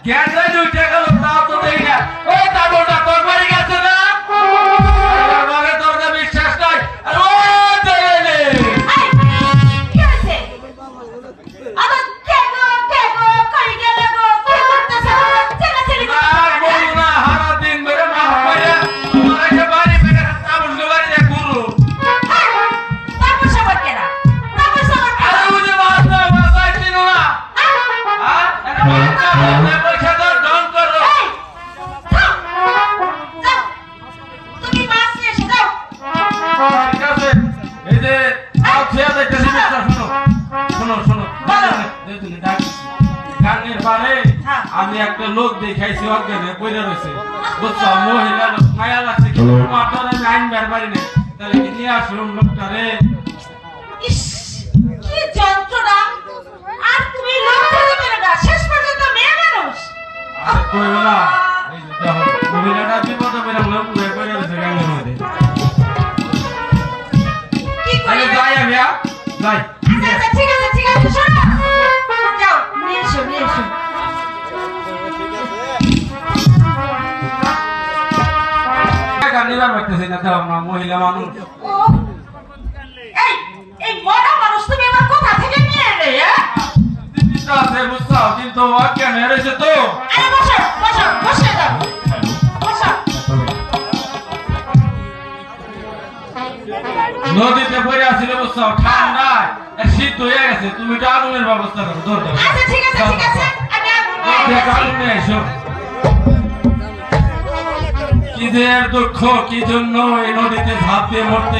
গ্যাসে 2 টাকা তাও তো দেই না ওই তাবলটা তোর বাড়ি গেছে না আমারে তোর না বিশ্বাস নাই আর ও দেলে কি হইছে আবার কেগো কই গেল গো কি করতেছ চলে চলে বল না হারা দিন ধরে মা কইরা তোমার যে বাড়ি থেকে তাবল বাড়ি রে গুরু তারপর সবার কেনা তারপর সবার আরে বুঝে বাসা বাসা চিনো না হ্যাঁ এনে পয়সা দাও ডন করো তুমি মাছ নিয়ে এসে যাও ঠিক আছে এই যে আও খেয়া দেখতেছি মিস্টার শোনো শোনো তুমি ডাক গানের পারে আমি একটা লোক দেখাইছি অজ্ঞানে পড়ে রয়েছে বুঝছো মহিলা লোক মায়া লাগছে কিন্তু মাটার আমি আইন বের পারি না তাহলে কি নিয়ে আসুন লোকটা রে ইস কি যন্ত্রণা আর তুমি লোক খুঁজে পেলে না শেষ পর্যন্ত মেয়ে মানুষ আরে কইও না এই যে দেখো মহিলাটা বিপদে পড়ে লোক পড়ে রয়েছে গানের মধ্যে কি তাহলে করে যাই আমি যাই আচ্ছা ঠিক আছে শোনো যাও নিয়ে এসো গানিবার করতেছি না দাও না মহিলা মানুষ ও এই মরা মানুষ তুমি আমার কোথা থেকে নিয়ে এলে দিদিটা আছে বুঝছো কিন্তু অজ্ঞান হেরেছে তো আরে বসে যাও বসো নদীতে পড়ে আসছিল বুঝছো ঠান্ডায় শীত হয়ে গেছে তুমি তো আগুনের ব্যবস্থা করো ধর দাও আচ্ছা ঠিক আছে আমি আগুন নিয়ে এসো কি যে এর দুঃখ কি জন্য এই নদীতে ঝাঁপ দিয়ে মরতে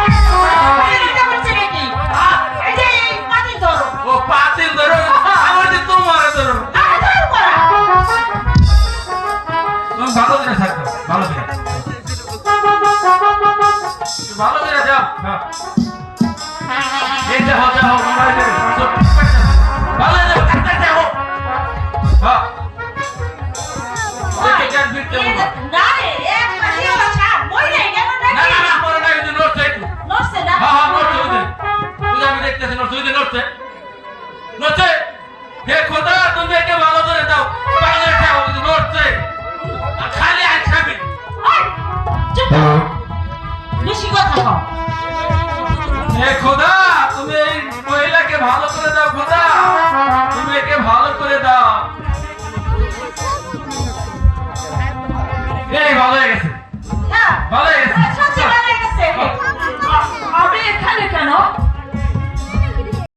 ও পাতিল ধরো আমার যে তোমার ধরো তুমি ভালো করে থাকো ভালো করে যাও এই যাও ভালো যাও হ্যাঁ খোদা তুমি এই মহিলাকে ভালো করে দাও খোদা তুমি একে ভালো করে দাও এই ভালো হয়ে গেছে ভালো হয়ে গেছে আমি এখানে কেন